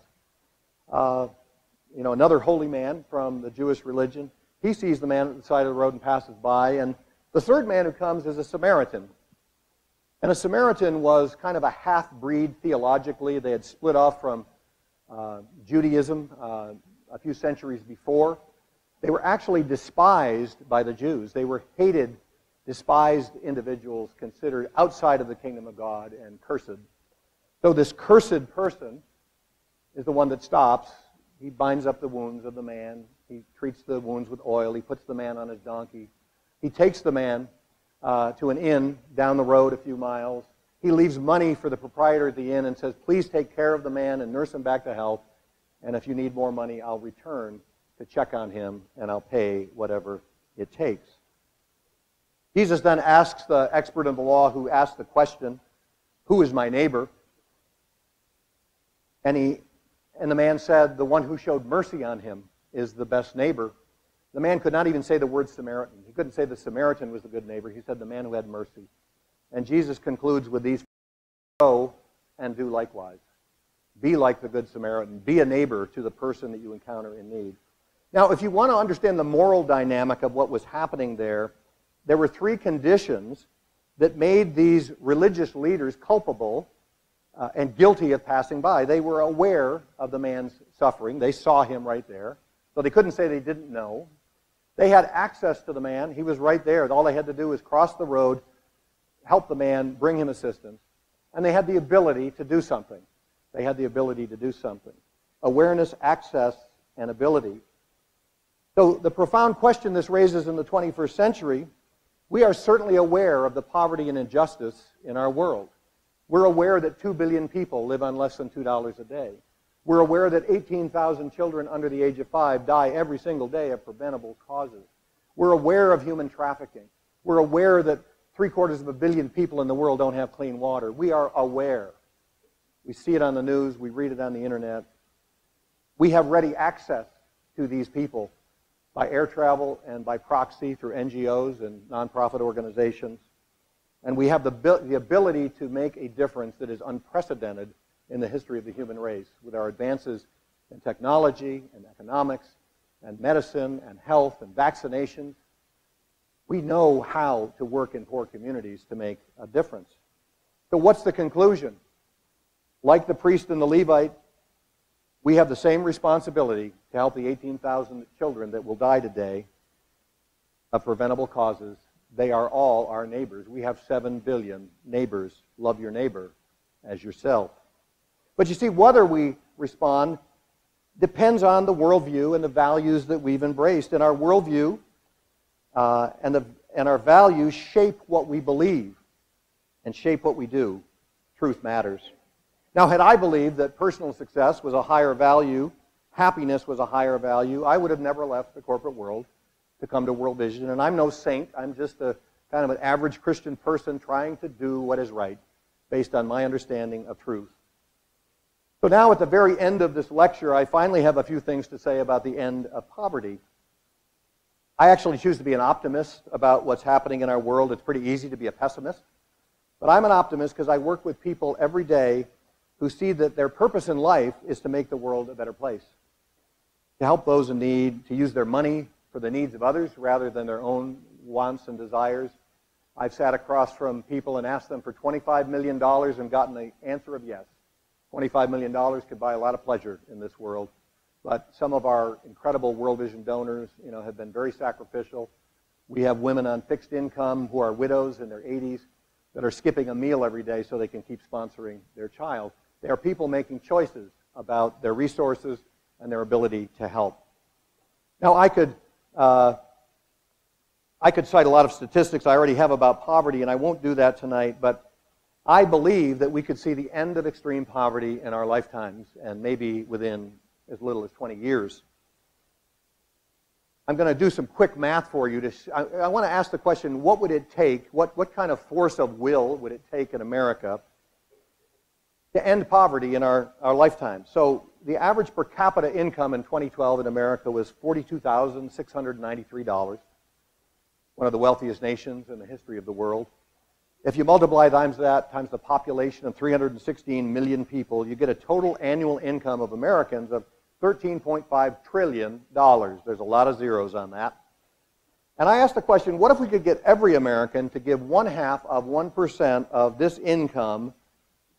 another holy man from the Jewish religion. He sees the man at the side of the road and passes by. And the third man who comes is a Samaritan. And a Samaritan was kind of a half-breed theologically. They had split off from Judaism a few centuries before. They were actually despised by the Jews. They were hated, despised individuals considered outside of the kingdom of God and cursed. So this cursed person is the one that stops. He binds up the wounds of the man. He treats the wounds with oil. He puts the man on his donkey. He takes the man to an inn down the road a few miles. He leaves money for the proprietor of the inn and says, "Please take care of the man and nurse him back to health. And if you need more money, I'll return to check on him and I'll pay whatever it takes." Jesus then asks the expert in the law who asked the question, "Who is my neighbor?" And the man said, "The one who showed mercy on him is the best neighbor." The man could not even say the word Samaritan. He couldn't say the Samaritan was the good neighbor. He said the man who had mercy. And Jesus concludes with these, "Go and do likewise. Be like the good Samaritan. Be a neighbor to the person that you encounter in need." Now, if you want to understand the moral dynamic of what was happening there, there were three conditions that made these religious leaders culpable and guilty of passing by. They were aware of the man's suffering. They saw him right there. So they couldn't say they didn't know. They had access to the man. He was right there. All they had to do was cross the road, help the man, bring him assistance. And they had the ability to do something. They had the ability to do something. Awareness, access, and ability. So the profound question this raises in the 21st century, we are certainly aware of the poverty and injustice in our world. We're aware that 2 billion people live on less than $2 a day. We're aware that 18,000 children under the age of 5 die every single day of preventable causes. We're aware of human trafficking. We're aware that 750 million people in the world don't have clean water. We are aware. We see it on the news. We read it on the internet. We have ready access to these people by air travel and by proxy through NGOs and nonprofit organizations. And we have the ability to make a difference that is unprecedented in the history of the human race with our advances in technology and economics and medicine and health and vaccinations. We know how to work in poor communities to make a difference. So what's the conclusion? Like the priest and the Levite, we have the same responsibility to help the 18,000 children that will die today of preventable causes. They are all our neighbors. We have 7 billion neighbors. Love your neighbor as yourself. But you see, whether we respond depends on the worldview and the values that we've embraced. And our worldview and our values shape what we believe and shape what we do. Truth matters. Now, had I believed that personal success was a higher value, happiness was a higher value, I would have never left the corporate world to come to World Vision. And I'm no saint. I'm just a kind of an average Christian person trying to do what is right based on my understanding of truth. So now at the very end of this lecture, I finally have a few things to say about the end of poverty. I actually choose to be an optimist about what's happening in our world. It's pretty easy to be a pessimist. But I'm an optimist because I work with people every day who see that their purpose in life is to make the world a better place, to help those in need, to use their money for the needs of others rather than their own wants and desires. I've sat across from people and asked them for $25 million and gotten the answer of yes. $25 million could buy a lot of pleasure in this world. But some of our incredible World Vision donors, have been very sacrificial. We have women on fixed income who are widows in their 80s that are skipping a meal every day so they can keep sponsoring their child. They are people making choices about their resources and their ability to help. Now, I could cite a lot of statistics I already have about poverty, and I won't do that tonight, but I believe that we could see the end of extreme poverty in our lifetimes, and maybe within as little as 20 years. I'm going to do some quick math for you. I want to ask the question, what would it take, what kind of force of will would it take in America to end poverty in our lifetime? So the average per capita income in 2012 in America was $42,693, one of the wealthiest nations in the history of the world. If you multiply times that, times the population of 316 million people, you get a total annual income of Americans of $13.5 trillion. There's a lot of zeros on that. And I asked the question, what if we could get every American to give 0.5% of this income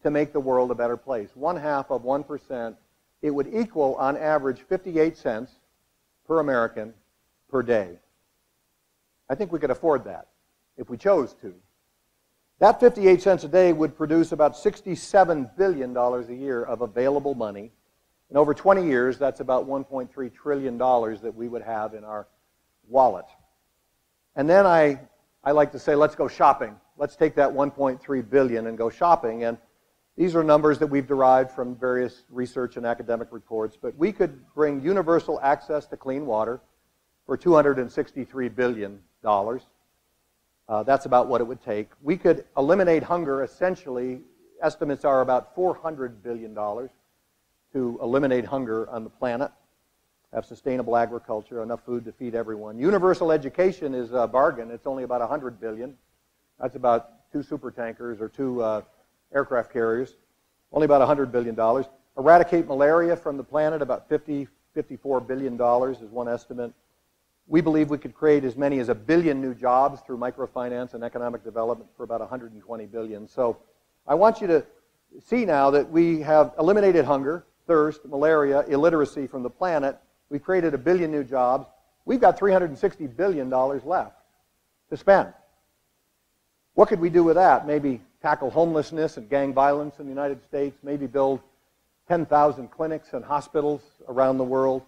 to make the world a better place? 0.5%, it would equal, on average, 58 cents per American per day. I think we could afford that if we chose to. That 58 cents a day would produce about $67 billion a year of available money. And over 20 years, that's about $1.3 trillion that we would have in our wallet. And then I like to say, let's go shopping. Let's take that $1.3 billion and go shopping. And these are numbers that we've derived from various research and academic reports. But we could bring universal access to clean water for $263 billion. That's about what it would take. We could eliminate hunger, essentially, estimates are about $400 billion to eliminate hunger on the planet, have sustainable agriculture, enough food to feed everyone. Universal education is a bargain. It's only about $100 billion. That's about 2 super tankers or 2 aircraft carriers. Only about $100 billion. Eradicate malaria from the planet, about $50 $54 billion is one estimate. We believe we could create as many as 1 billion new jobs through microfinance and economic development for about $120 billion. So I want you to see now that we have eliminated hunger, thirst, malaria, illiteracy from the planet. We've created 1 billion new jobs. We've got $360 billion left to spend. What could we do with that? Maybe tackle homelessness and gang violence in the United States, maybe build 10,000 clinics and hospitals around the world.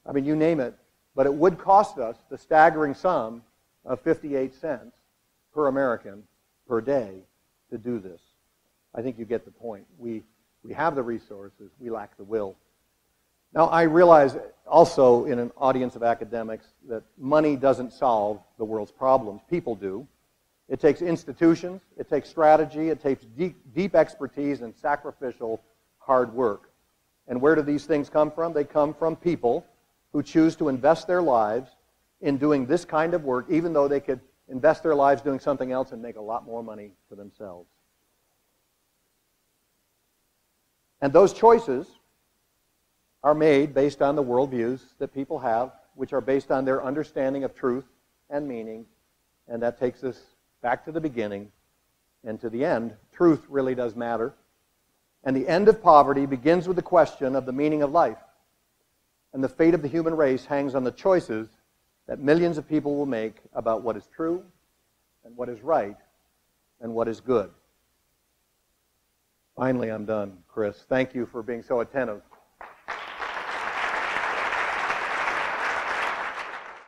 I mean, you name it. But it would cost us the staggering sum of 58 cents per American per day to do this. I think you get the point. We have the resources. We lack the will. Now, I realize also in an audience of academics that money doesn't solve the world's problems. People do. It takes institutions. It takes strategy. It takes deep expertise and sacrificial hard work. And where do these things come from? They come from people who choose to invest their lives in doing this kind of work, even though they could invest their lives doing something else and make a lot more money for themselves. And those choices are made based on the worldviews that people have, which are based on their understanding of truth and meaning, and that takes us back to the beginning and to the end. Truth really does matter. And the end of poverty begins with the question of the meaning of life. And the fate of the human race hangs on the choices that millions of people will make about what is true and what is right and what is good. Finally, I'm done, Chris. Thank you for being so attentive.